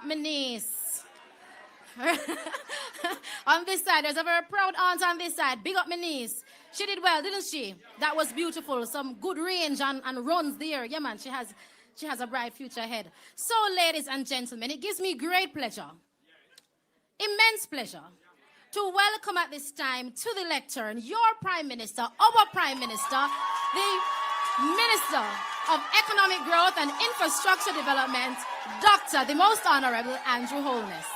up my niece. On this side, there's a very proud aunt on this side. Big up my niece. She did well, didn't she? That was beautiful. Some good range and runs there. Yeah, man, she has a bright future ahead. So, ladies and gentlemen, it gives me great pleasure, immense pleasure, to welcome at this time to the lectern your Prime Minister, our Prime Minister, the Minister of Economic Growth and Infrastructure Development, Dr. the Most Honorable Andrew Holness.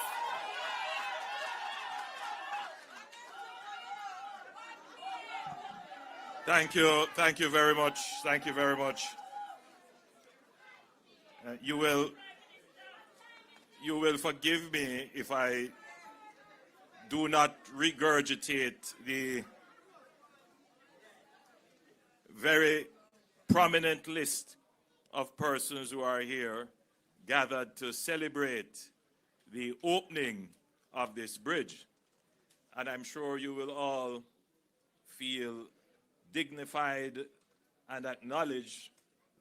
Thank you very much. Thank you very much. You will forgive me if I do not regurgitate the very prominent list of persons who are here gathered to celebrate the opening of this bridge. And I'm sure you will all feel dignified and acknowledged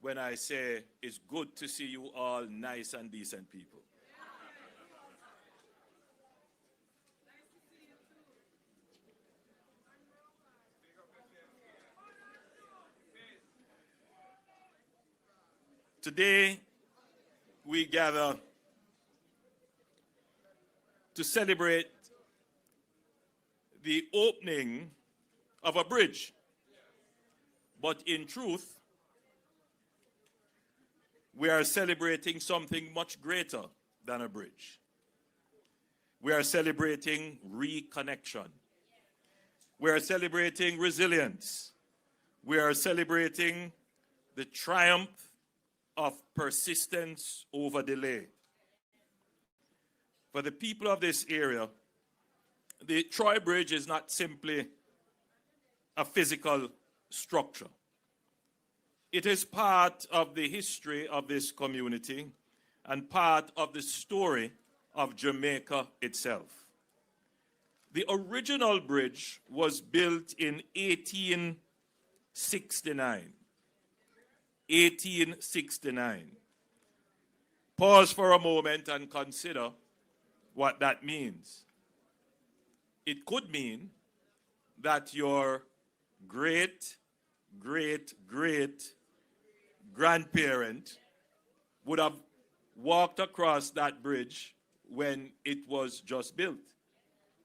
when I say it's good to see you all nice and decent people. Today, we gather to celebrate the opening of a bridge. But in truth, we are celebrating something much greater than a bridge. We are celebrating reconnection. We are celebrating resilience. We are celebrating the triumph of persistence over delay. For the people of this area, the Troy Bridge is not simply a physical structure. It is part of the history of this community and part of the story of Jamaica itself. The original bridge was built in 1869. 1869. Pause for a moment and consider what that means. It could mean that your great-great-great-grandparent would have walked across that bridge when it was just built,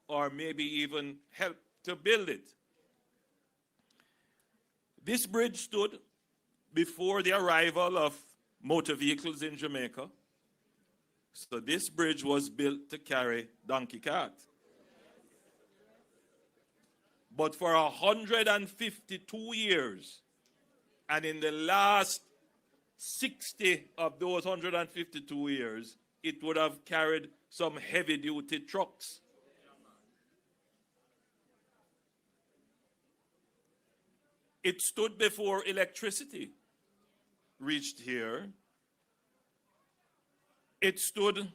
or maybe even helped to build it. This bridge stood before the arrival of motor vehicles in Jamaica. So this bridge was built to carry donkey cart. But for 152 years, and in the last 60 of those 152 years, it would have carried some heavy-duty trucks. It stood before electricity reached here. It stood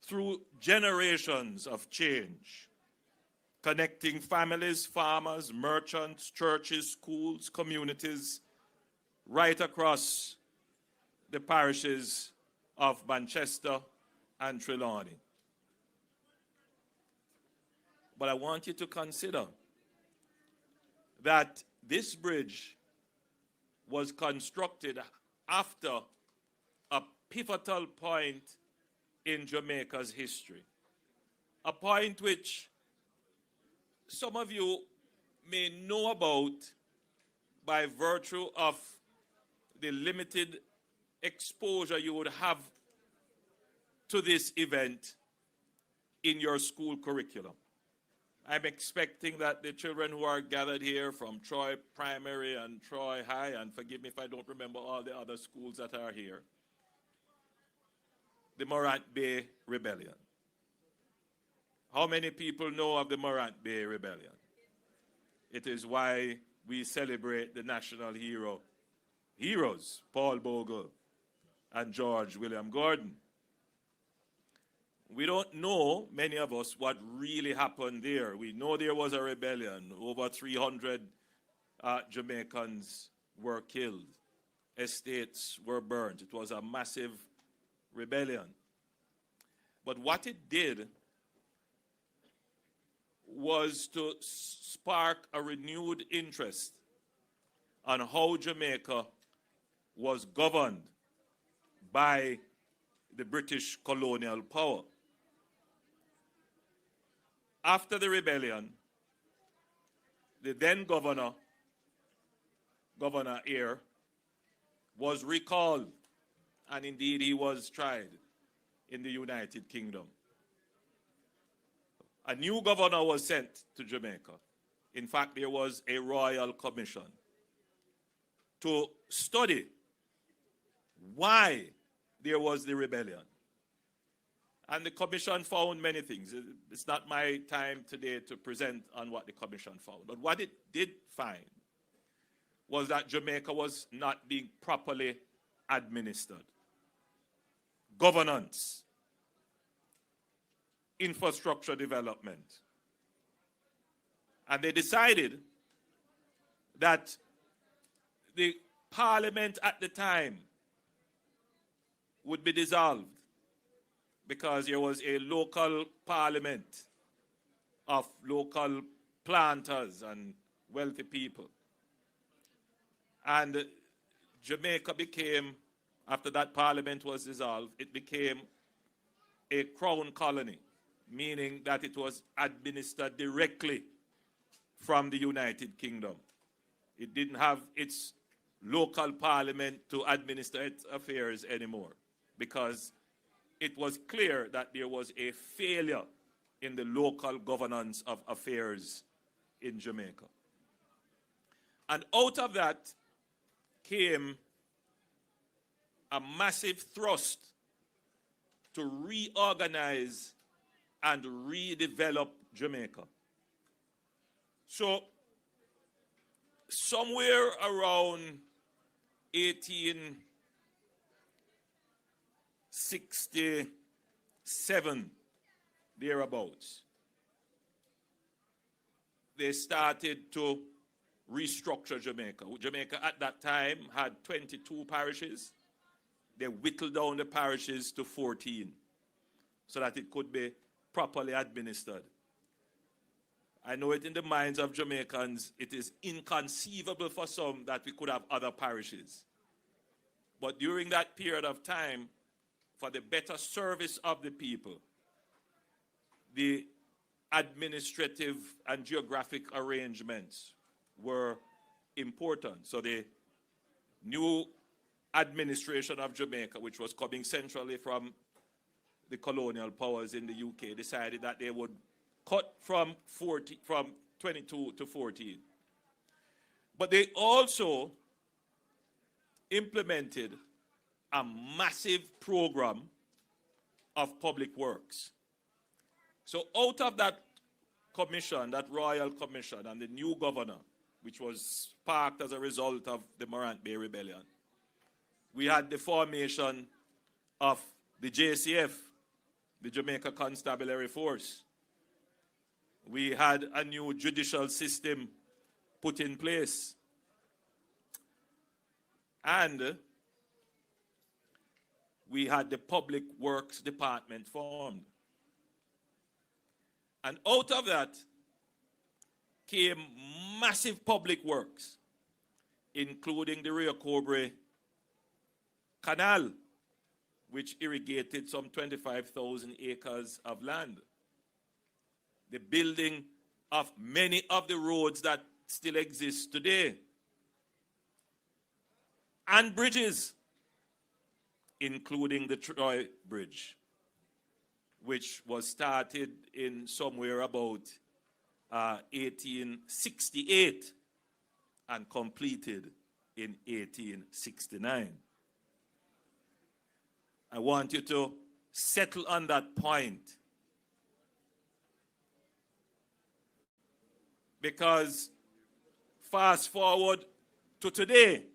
through generations of change, connecting families, farmers, merchants, churches, schools, communities, right across the parishes of Manchester and Trelawny. But I want you to consider that this bridge was constructed after a pivotal point in Jamaica's history, a point which some of you may know about by virtue of the limited exposure you would have to this event in your school curriculum. I'm expecting that the children who are gathered here from Troy Primary and Troy High, and forgive me if I don't remember all the other schools that are here, the Morant Bay Rebellion. How many people know of the Morant Bay Rebellion? It is why we celebrate the national heroes, Paul Bogle and George William Gordon. We don't know, many of us, what really happened there. We know there was a rebellion. Over 300 Jamaicans were killed. Estates were burnt. It was a massive rebellion. But what it did was to spark a renewed interest on how Jamaica was governed by the British colonial power. After the rebellion, the then governor, Governor Eyre, was recalled, and indeed he was tried in the United Kingdom. A new governor was sent to Jamaica. In fact, there was a royal commission to study why there was the rebellion. And the commission found many things. It's not my time today to present on what the commission found. But what it did find was that Jamaica was not being properly administered. Governance, infrastructure development. And they decided that the parliament at the time would be dissolved because there was a local parliament of local planters and wealthy people. And Jamaica became, after that parliament was dissolved, it became a crown colony, meaning that it was administered directly from the United Kingdom. It didn't have its local parliament to administer its affairs anymore because it was clear that there was a failure in the local governance of affairs in Jamaica. And out of that came a massive thrust to reorganize and redevelop Jamaica. So, somewhere around 1867, thereabouts, they started to restructure Jamaica. Jamaica at that time had 22 parishes. They whittled down the parishes to 14 so that it could be properly administered. I know it in the minds of Jamaicans, it is inconceivable for some that we could have other parishes. But during that period of time, for the better service of the people, the administrative and geographic arrangements were important. So the new administration of Jamaica, which was coming centrally from the colonial powers in the UK, decided that they would cut from 22 to 14. But they also implemented a massive program of public works. So out of that commission, that royal commission, and the new governor, which was sparked as a result of the Morant Bay Rebellion, we had the formation of the JCF, the Jamaica Constabulary Force. We had a new judicial system put in place. And we had the Public Works Department formed. And out of that came massive public works, including the Rio Cobre Canal, which irrigated some 25,000 acres of land. The building of many of the roads that still exist today. And bridges, including the Troy Bridge, which was started in somewhere about 1868 and completed in 1869. I want you to settle on that point, because fast forward to today,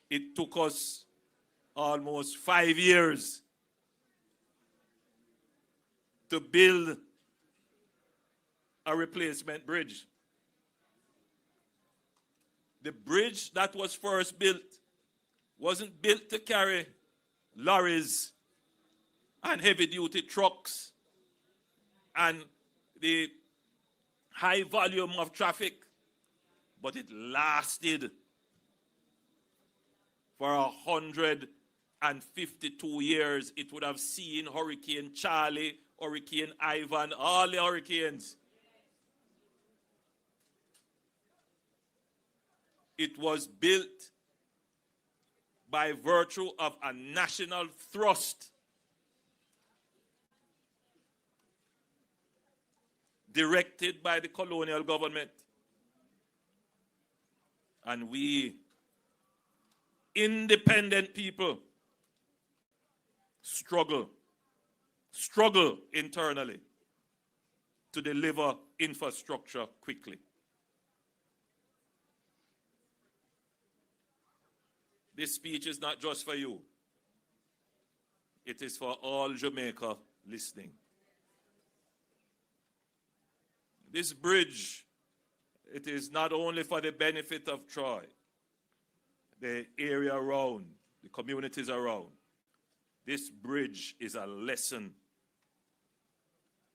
it took us almost 5 years to build a replacement bridge. The bridge that was first built wasn't built to carry lorries and heavy-duty trucks and the high volume of traffic, but it lasted for 152 years. It would have seen Hurricane Charlie, Hurricane Ivan, all the hurricanes. It was built by virtue of a national thrust directed by the colonial government. And we, independent people, struggle internally to deliver infrastructure quickly. This speech is not just for you. It is for all Jamaica listening. This bridge, it is not only for the benefit of Troy, the area around, the communities around. This bridge is a lesson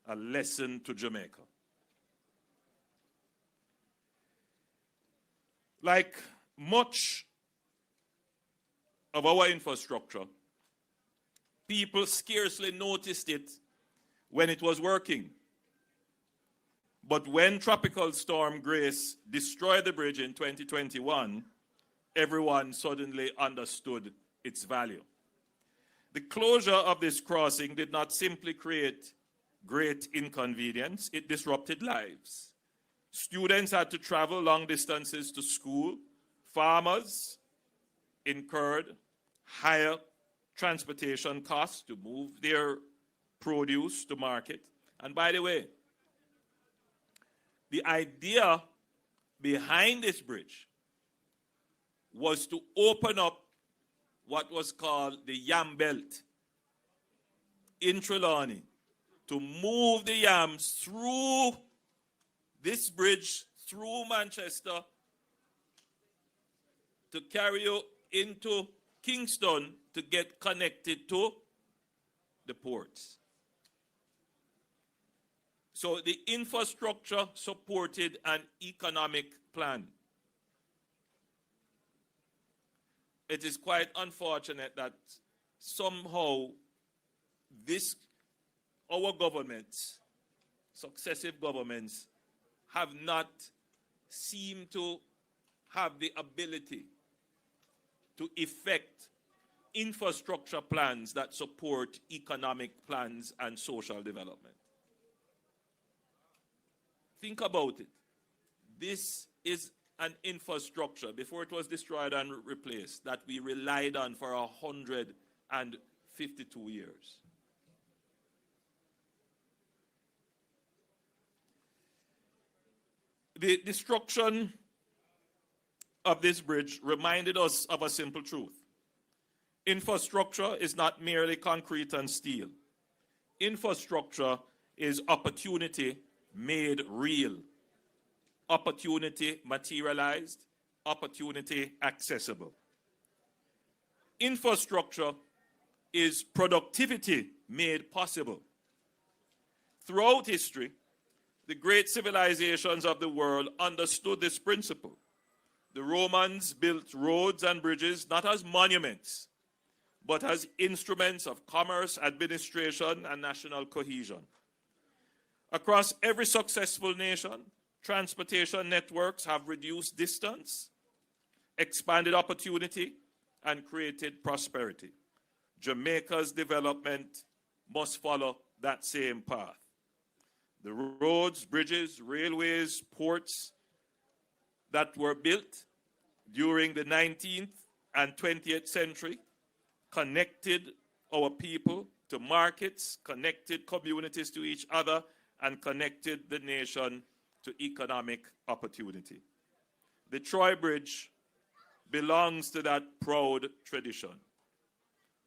to Jamaica. Like much of our infrastructure, people scarcely noticed it when it was working. But when Tropical Storm Grace destroyed the bridge in 2021, everyone suddenly understood its value. The closure of this crossing did not simply create great inconvenience, it disrupted lives. Students had to travel long distances to school. Farmers incurred higher transportation costs to move their produce to market. And by the way, the idea behind this bridge was to open up what was called the Yam Belt in Trelawny, to move the yams through this bridge, through Manchester, to carry you into Kingston to get connected to the ports. So the infrastructure supported an economic plan. It is quite unfortunate that somehow our governments, successive governments, have not seemed to have the ability to effect infrastructure plans that support economic plans and social development. Think about it. This is an infrastructure, before it was destroyed and replaced, that we relied on for 152 years. The destruction of this bridge reminded us of a simple truth. Infrastructure is not merely concrete and steel. Infrastructure is opportunity made real, opportunity materialized, opportunity accessible. Infrastructure is productivity made possible. Throughout history, the great civilizations of the world understood this principle. The Romans built roads and bridges not as monuments, but as instruments of commerce, administration, and national cohesion. Across every successful nation, transportation networks have reduced distance, expanded opportunity, and created prosperity. Jamaica's development must follow that same path. The roads, bridges, railways, ports that were built during the 19th and 20th century connected our people to markets, connected communities to each other, and connected the nation to economic opportunity. The Troy Bridge belongs to that proud tradition.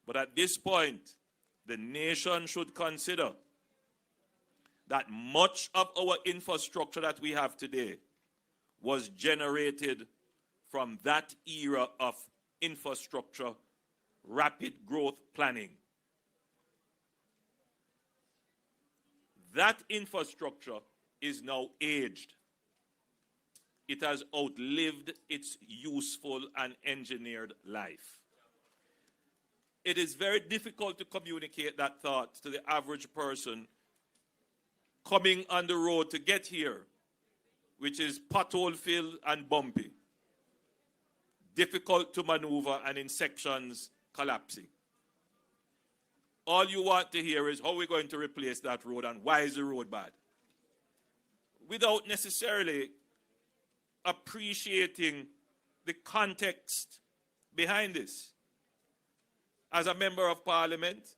But at this point, the nation should consider that much of our infrastructure that we have today was generated from that era of infrastructure rapid growth planning. that infrastructure is now aged. It has outlived its useful and engineered life. It is very difficult to communicate that thought to the average person coming on the road to get here, which is pothole-filled and bumpy, difficult to maneuver, and in sections collapsing. All you want to hear is how we're going to replace that road and why is the road bad, without necessarily appreciating the context behind this. As a member of parliament,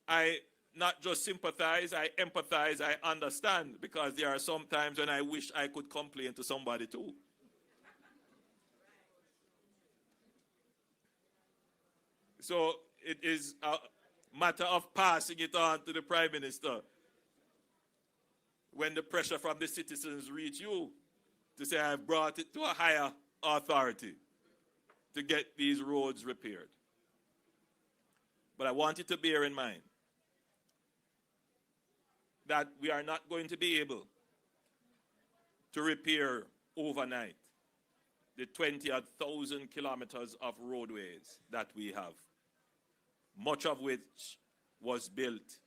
I not just sympathize, I empathize, I understand, because there are some times when I wish I could complain to somebody too. So it is a matter of passing it on to the Prime Minister when the pressure from the citizens reach you to say, I've brought it to a higher authority to get these roads repaired. But I want you to bear in mind that we are not going to be able to repair overnight the 20,000 kilometers of roadways that we have, much of which was built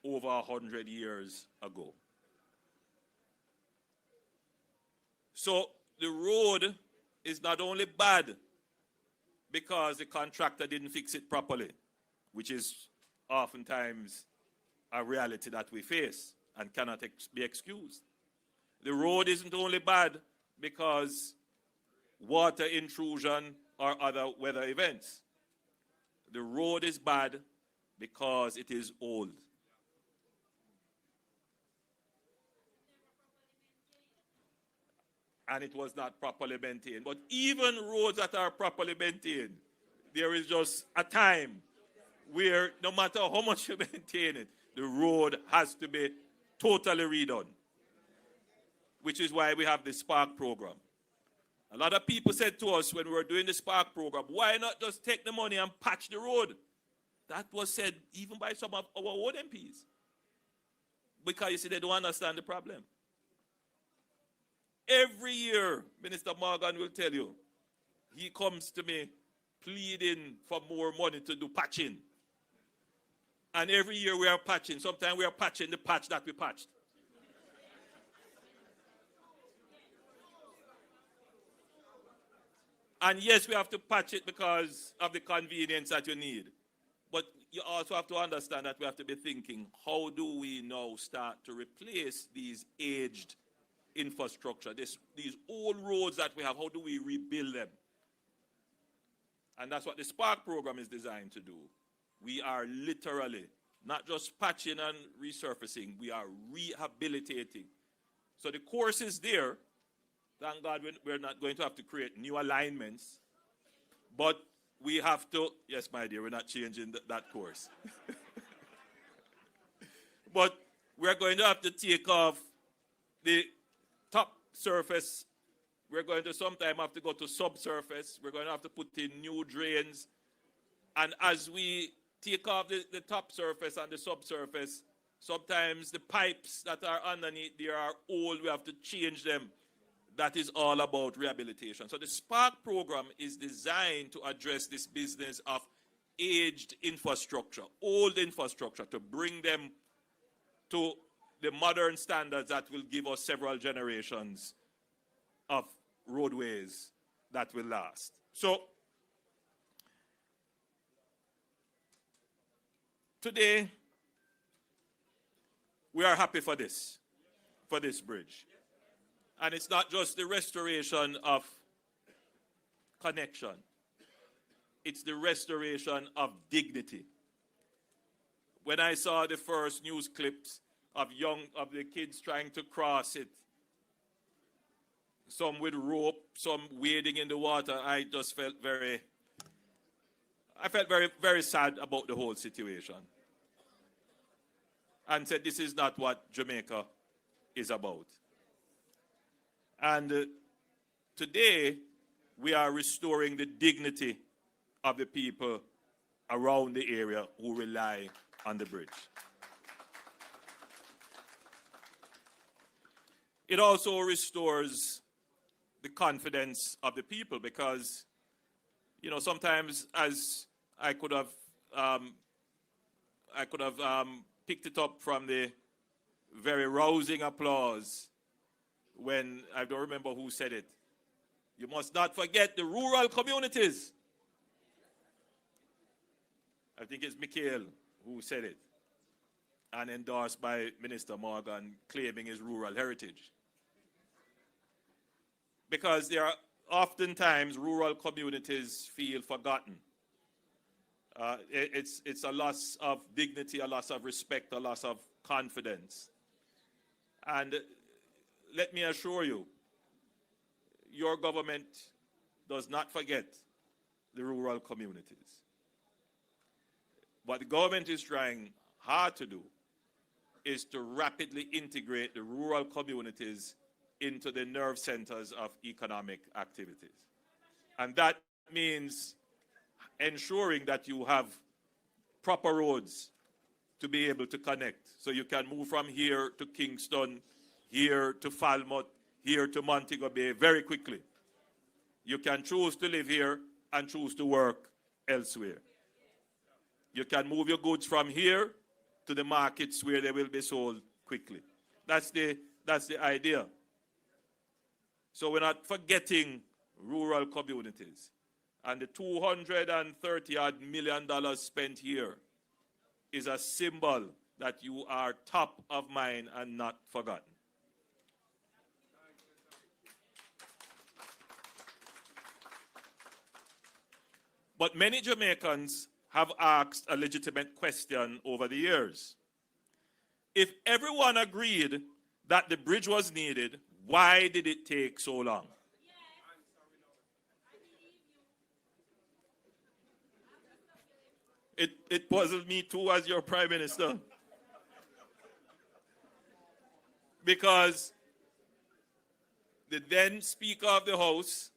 over 100 years ago. So the road is not only bad because the contractor didn't fix it properly, which is oftentimes a reality that we face and cannot be excused. The road isn't only bad because water intrusion or other weather events. The road is bad because it is old. And it was not properly maintained. But even roads that are properly maintained, there is just a time where no matter how much you maintain it, the road has to be totally redone, which is why we have the Spark program. A lot of people said to us when we were doing the Spark program, why not just take the money and patch the road? That was said even by some of our own MPs. Because you see, they don't understand the problem. Every year, Minister Morgan will tell you, he comes to me pleading for more money to do patching. And every year we are patching. Sometimes we are patching the patch that we patched. And yes, we have to patch it because of the convenience that you need. But you also have to understand that we have to be thinking, how do we now start to replace these aged infrastructure, these old roads that we have, how do we rebuild them? And that's what the Spark program is designed to do. We are literally not just patching and resurfacing, we are rehabilitating. So the course is there. Thank God we're not going to have to create new alignments. But we have to, yes, my dear, we're not changing that course. But we're going to have to take off the top surface. We're going to sometime have to go to subsurface. We're going to have to put in new drains. And as we take off the top surface and the subsurface, sometimes the pipes that are underneath there are old. We have to change them. That is all about rehabilitation. So the Spark program is designed to address this business of aged infrastructure, old infrastructure, to bring them to the modern standards that will give us several generations of roadways that will last. So today we are happy for this bridge. And it's not just the restoration of connection. It's the restoration of dignity. When I saw the first news clips of the kids trying to cross it, some with rope, some wading in the water, I just felt very very sad about the whole situation. And said, this is not what Jamaica is about. And today, we are restoring the dignity of the people around the area who rely on the bridge. It also restores the confidence of the people because, you know, sometimes as I could have picked it up from the very rousing applause when, I don't remember who said it, you must not forget the rural communities. I think it's Mikhail who said it, and endorsed by Minister Morgan, claiming his rural heritage. Because there are oftentimes rural communities feel forgotten. It's a loss of dignity, a loss of respect, a loss of confidence. And let me assure you, your government does not forget the rural communities. What the government is trying hard to do is to rapidly integrate the rural communities into the nerve centers of economic activities. And that means ensuring that you have proper roads to be able to connect. So you can move from here to Kingston, here to Falmouth, here to Montego Bay very quickly. You can choose to live here and choose to work elsewhere. You can move your goods from here to the markets where they will be sold quickly. That's the idea. So we're not forgetting rural communities. And the $230-odd million spent here is a symbol that you are top of mind and not forgotten. But many Jamaicans have asked a legitimate question over the years. If everyone agreed that the bridge was needed, why did it take so long? It puzzled me too as your Prime Minister. Because the then Speaker of the House,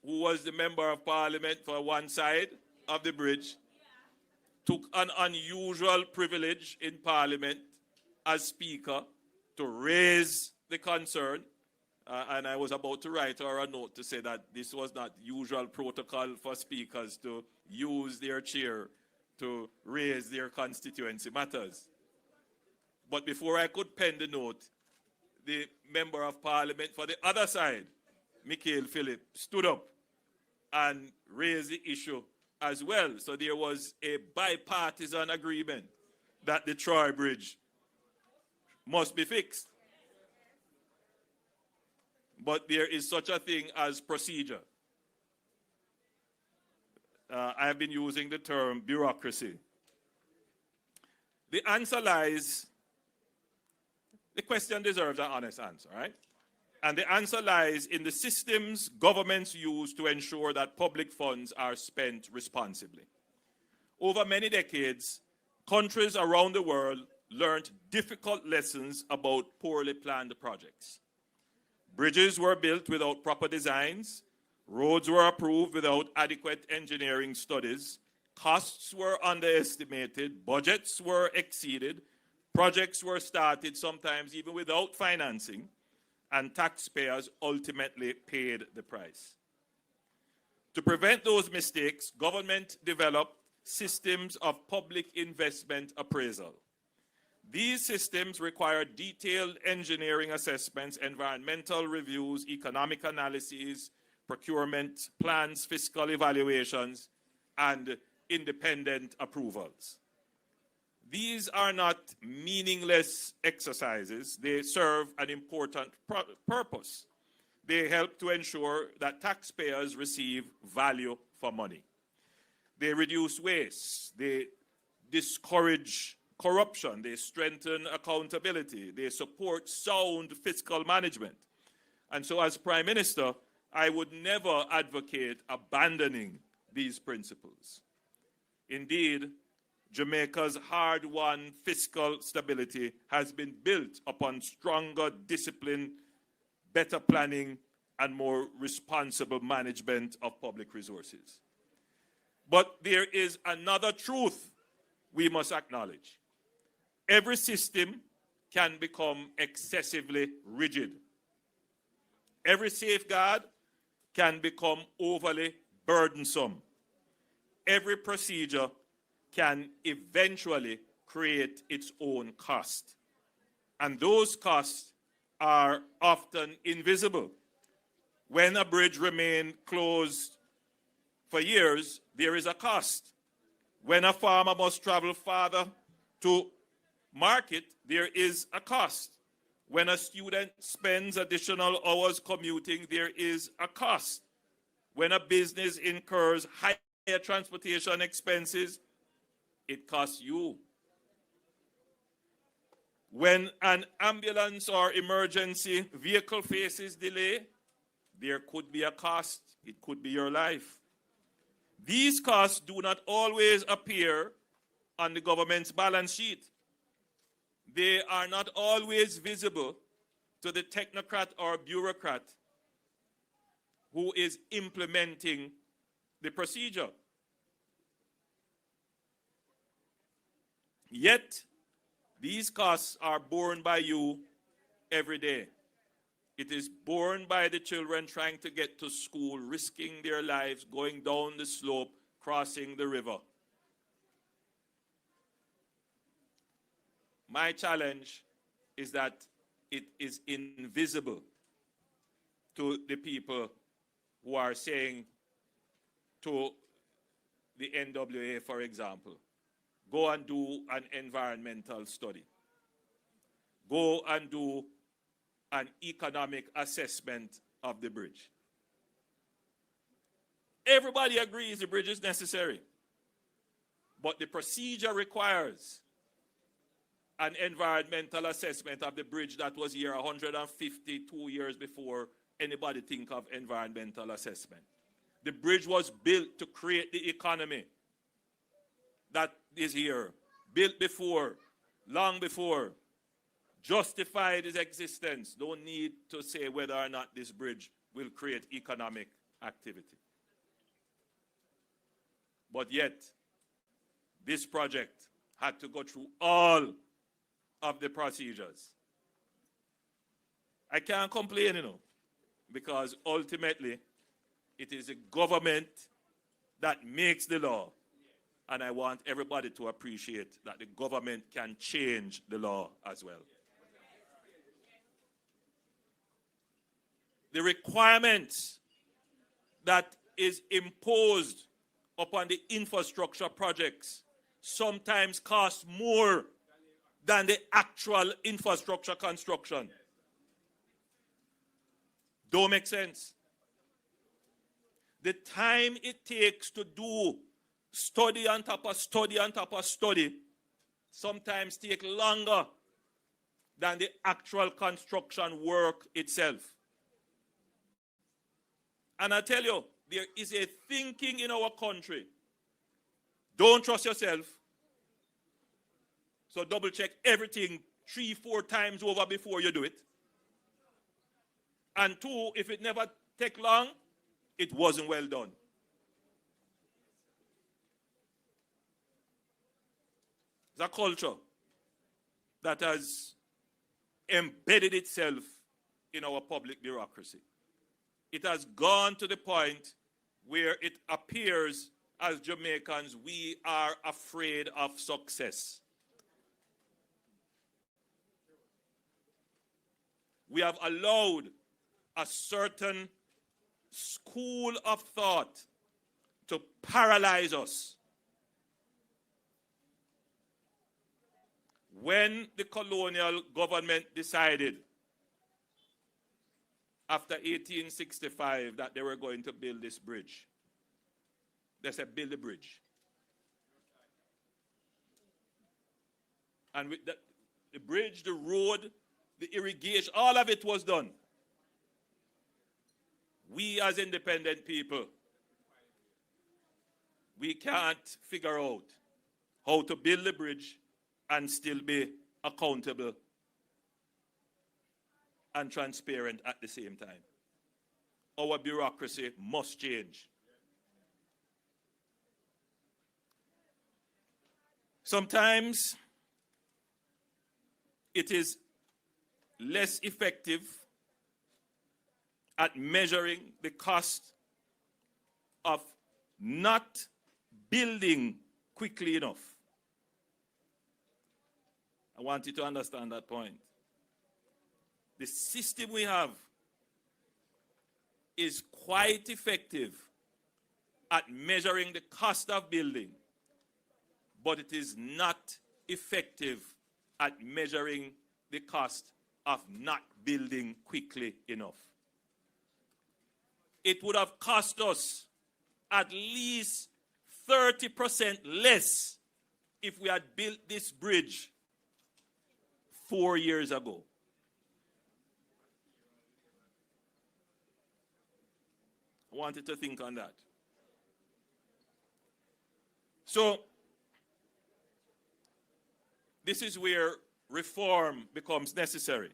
who was the Member of Parliament for one side of the bridge, took an unusual privilege in Parliament as Speaker to raise the concern. And I was about to write her a note to say that this was not usual protocol for speakers to use their chair to raise their constituency matters. But before I could pen the note, the Member of Parliament for the other side, Mikhail Philip, stood up and raised the issue as well. So there was a bipartisan agreement that the Troy Bridge must be fixed. But there is such a thing as procedure. I have been using the term bureaucracy. The answer lies, the question deserves an honest answer, right? And the answer lies in the systems governments use to ensure that public funds are spent responsibly. Over many decades, countries around the world learned difficult lessons about poorly planned projects. Bridges were built without proper designs, roads were approved without adequate engineering studies, costs were underestimated, budgets were exceeded, projects were started sometimes even without financing, and taxpayers ultimately paid the price. To prevent those mistakes, government developed systems of public investment appraisal. These systems require detailed engineering assessments, environmental reviews, economic analyses, procurement plans, fiscal evaluations, and independent approvals. These are not meaningless exercises. They serve an important purpose. They help to ensure that taxpayers receive value for money. They reduce waste. They discourage corruption. They strengthen accountability. They support sound fiscal management. And so as Prime Minister, I would never advocate abandoning these principles. Indeed, Jamaica's hard-won fiscal stability has been built upon stronger discipline, better planning, and more responsible management of public resources. But there is another truth we must acknowledge. Every system can become excessively rigid. Every safeguard can become overly burdensome. Every procedure can eventually create its own cost. And those costs are often invisible. When a bridge remains closed for years, there is a cost. When a farmer must travel farther to market, there is a cost. When a student spends additional hours commuting, there is a cost. When a business incurs higher transportation expenses, it costs you. When an ambulance or emergency vehicle faces delay, there could be a cost. It could be your life. These costs do not always appear on the government's balance sheet. They are not always visible to the technocrat or bureaucrat who is implementing the procedure. Yet, these costs are borne by you every day. It is borne by the children trying to get to school, risking their lives, going down the slope, crossing the river. My challenge is that it is invisible to the people who are saying to the NWA, for example, go and do an environmental study. Go and do an economic assessment of the bridge. Everybody agrees the bridge is necessary, but the procedure requires an environmental assessment of the bridge that was here 152 years before anybody think of environmental assessment. The bridge was built to create the economy that is here, built before, long before, justified its existence. Don't need to say whether or not this bridge will create economic activity. But yet, this project had to go through all of the procedures. I can't complain, because ultimately, it is the government that makes the law. And I want everybody to appreciate that the government can change the law as well. The requirements that is imposed upon the infrastructure projects sometimes cost more than the actual infrastructure construction. Don't make sense. The time it takes to do study on top of study on top of study sometimes take longer than the actual construction work itself. And I tell you, there is a thinking in our country. Don't trust yourself. So double check everything 3-4 times over before you do it. And 2, if it never take long, it wasn't well done. It's a culture that has embedded itself in our public bureaucracy. It has gone to the point where it appears as Jamaicans we are afraid of success. We have allowed a certain school of thought to paralyze us. When the colonial government decided after 1865 that they were going to build this bridge, they said, build the bridge. And with the bridge, the road, the irrigation, all of it was done. We as independent people, we can't figure out how to build the bridge and still be accountable and transparent at the same time. Our bureaucracy must change. Sometimes it is less effective at measuring the cost of not building quickly enough. I want you to understand that point. The system we have is quite effective at measuring the cost of building, but it is not effective at measuring the cost of not building quickly enough. It would have cost us at least 30% less if we had built this bridge 4 years ago. I wanted to think on that. So, this is where reform becomes necessary.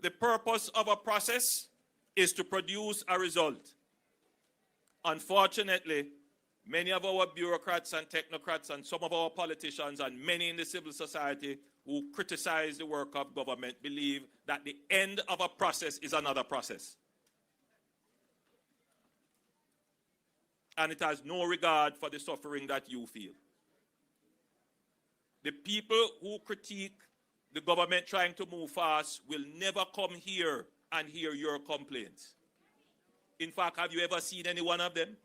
The purpose of a process is to produce a result. Unfortunately, many of our bureaucrats and technocrats and some of our politicians and many in the civil society who criticize the work of government believe that the end of a process is another process. And it has no regard for the suffering that you feel. The people who critique the government trying to move fast will never come here and hear your complaints. In fact, have you ever seen any one of them?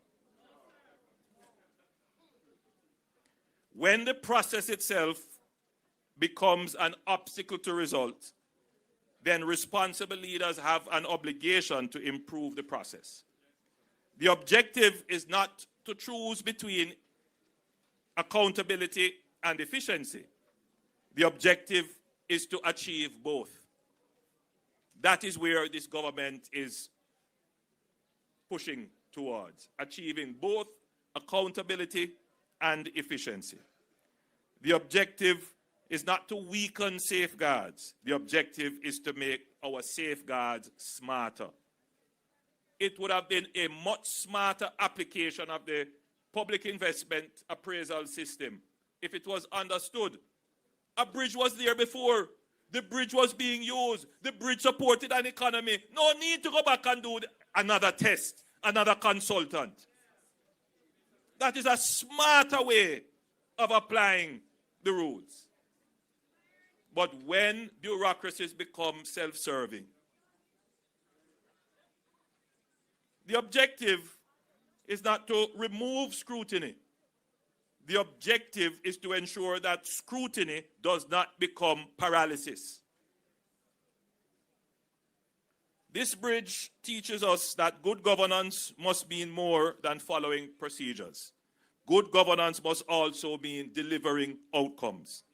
When the process itself becomes an obstacle to results, then responsible leaders have an obligation to improve the process. The objective is not to choose between accountability and efficiency. The objective is to achieve both. That is where this government is pushing towards, achieving both accountability and efficiency. The objective is not to weaken safeguards. The objective is to make our safeguards smarter. It would have been a much smarter application of the public investment appraisal system if it was understood. A bridge was there before. The bridge was being used. The bridge supported an economy. No need to go back and do another test, another consultant. That is a smarter way of applying the rules. But when bureaucracies become self-serving, the objective is not to remove scrutiny. The objective is to ensure that scrutiny does not become paralysis. This bridge teaches us that good governance must mean more than following procedures. Good governance must also mean delivering outcomes.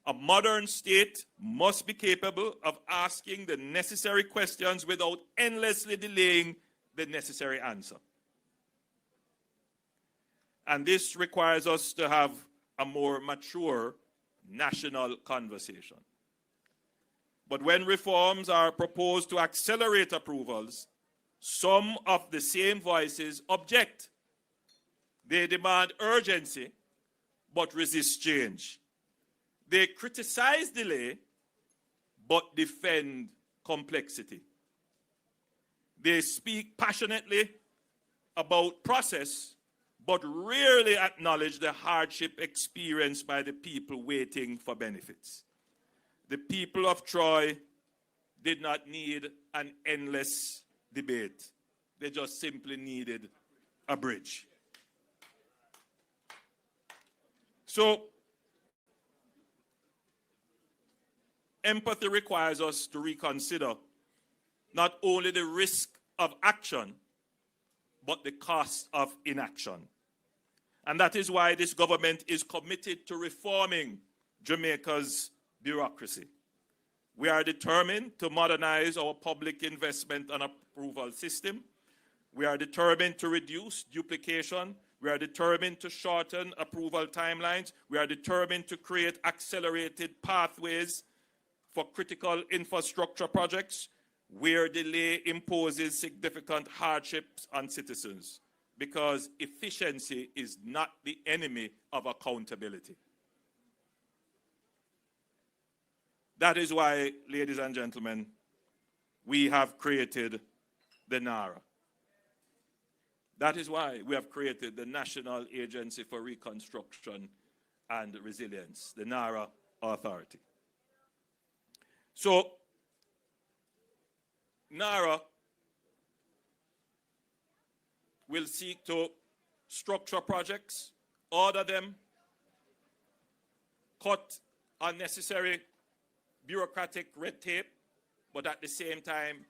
A modern state must be capable of asking the necessary questions without endlessly delaying the necessary answer. And this requires us to have a more mature national conversation. But when reforms are proposed to accelerate approvals, some of the same voices object. They demand urgency, but resist change. They criticize delay, but defend complexity. They speak passionately about process, but rarely acknowledge the hardship experienced by the people waiting for benefits. The people of Troy did not need an endless debate. They just simply needed a bridge. So, empathy requires us to reconsider not only the risk of action, but the cost of inaction. And that is why this government is committed to reforming Jamaica's bureaucracy. We are determined to modernize our public investment and approval system. We are determined to reduce duplication. We are determined to shorten approval timelines. We are determined to create accelerated pathways for critical infrastructure projects where delay imposes significant hardships on citizens, because efficiency is not the enemy of accountability. That is why, ladies and gentlemen, we have created the NARA. That is why we have created the National Agency for Reconstruction and Resilience, the NARA Authority. So, NARA will seek to structure projects, order them, cut unnecessary bureaucratic red tape, but at the same time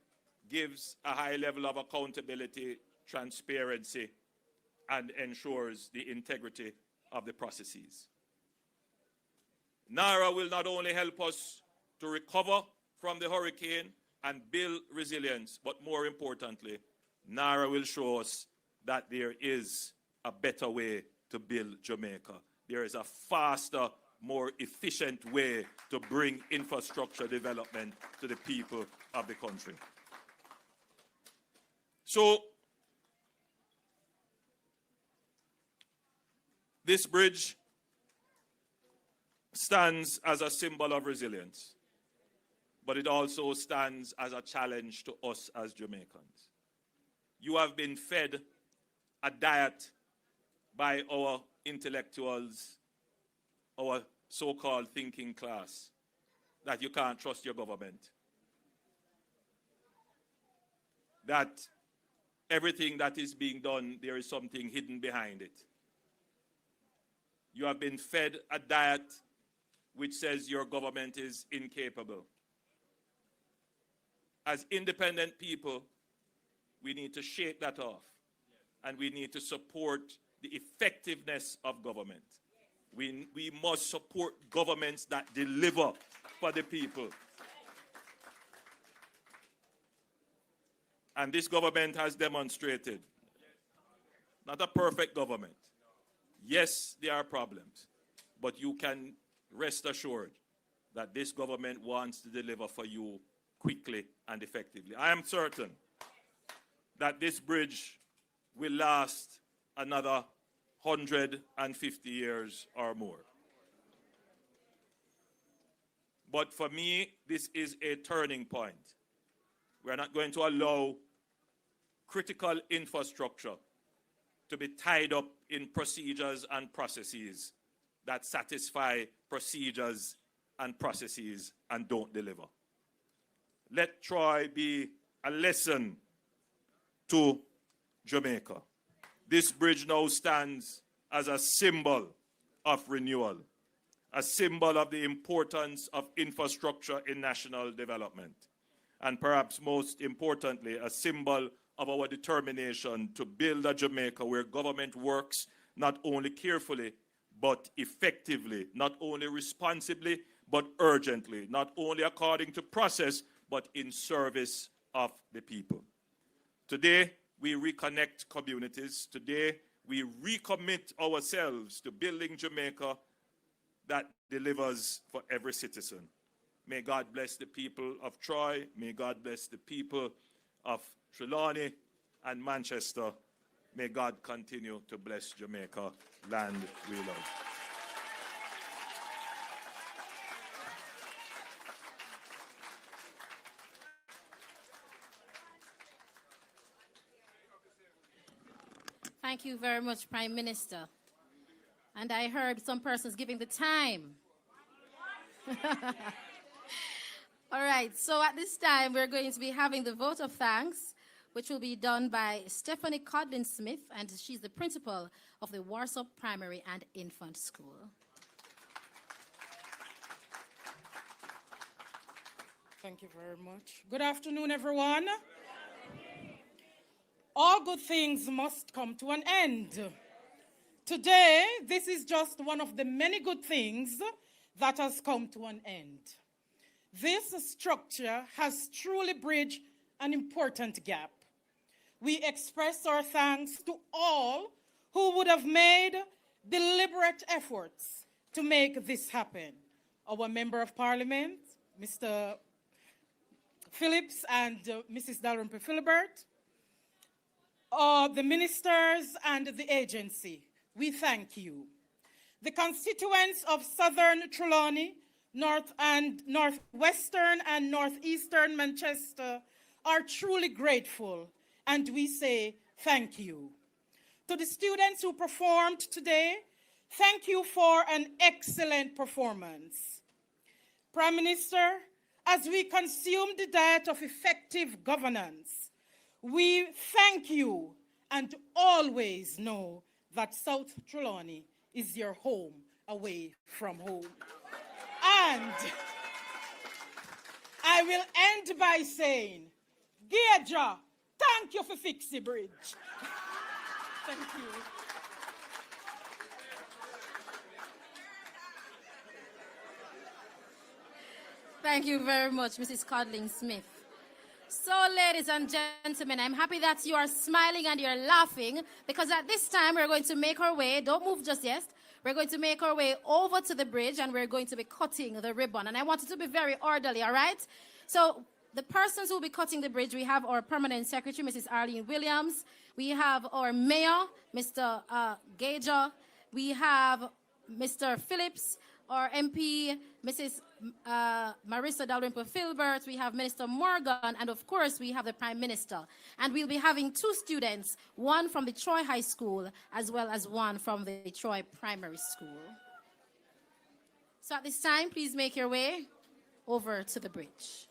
gives a high level of accountability, transparency, and ensures the integrity of the processes. NARA will not only help us to recover from the hurricane and build resilience, but more importantly, NARA will show us that there is a better way to build Jamaica. There is a faster, more efficient way to bring infrastructure development to the people of the country. So, this bridge stands as a symbol of resilience, but it also stands as a challenge to us as Jamaicans. You have been fed a diet by our intellectuals, our so-called thinking class, that you can't trust your government, that everything that is being done, there is something hidden behind it. You have been fed a diet which says your government is incapable. As independent people, we need to shake that off, and we need to support the effectiveness of government. We must support governments that deliver for the people. And this government has demonstrated, not a perfect government. Yes, there are problems, but you can rest assured that this government wants to deliver for you quickly and effectively. I am certain that this bridge will last another 150 years or more. But for me, this is a turning point. We're not going to allow critical infrastructure to be tied up in procedures and processes that satisfy procedures and processes and don't deliver. Let Troy be a lesson to Jamaica. This bridge now stands as a symbol of renewal, a symbol of the importance of infrastructure in national development, and perhaps most importantly, a symbol of our determination to build a Jamaica where government works not only carefully, but effectively, not only responsibly, but urgently, not only according to process, but in service of the people. Today, we reconnect communities. Today, we recommit ourselves to building Jamaica that delivers for every citizen. May God bless the people of Troy. May God bless the people of Trelawny and Manchester. May God continue to bless Jamaica, land we love. Thank you very much, Prime Minister. And I heard some persons giving the time. All right, so at this time, we're going to be having the vote of thanks, which will be done by Stephanie Codlin-Smith, and she's the principal of the Warsaw Primary and Infant School. Thank you very much. Good afternoon, everyone. All good things must come to an end. Today, this is just one of the many good things that has come to an end. This structure has truly bridged an important gap. We express our thanks to all who would have made deliberate efforts to make this happen. Our Member of Parliament, Mr. Phillips and Mrs. Dalrymple-Philibert, the ministers and the agency, we thank you. The constituents of Southern Trelawny Northwestern and Northeastern Manchester are truly grateful, and we say thank you. To the students who performed today, thank you for an excellent performance. Prime Minister, as we consume the diet of effective governance, we thank you and always know that South Trelawny is your home away from home. And I will end by saying, Geja, thank you for fixing the bridge. Thank you. Thank you very much, Mrs. Codling Smith. So, ladies and gentlemen, I'm happy that you are smiling and you're laughing, because at this time we're going to make our way, don't move just yet, we're going to make our way over to the bridge and we're going to be cutting the ribbon. And I want it to be very orderly, all right? So, the persons who will be cutting the bridge, we have our permanent secretary, Mrs. Arlene Williams. We have our mayor, Mr. Geja. We have Mr. Phillips, our MP, Mrs. Marissa Dalrymple Filbert. We have Minister Morgan, and of course, we have the Prime Minister. And we'll be having 2 students, one from the Troy High School, as well as one from the Troy Primary School. So at this time, please make your way over to the bridge.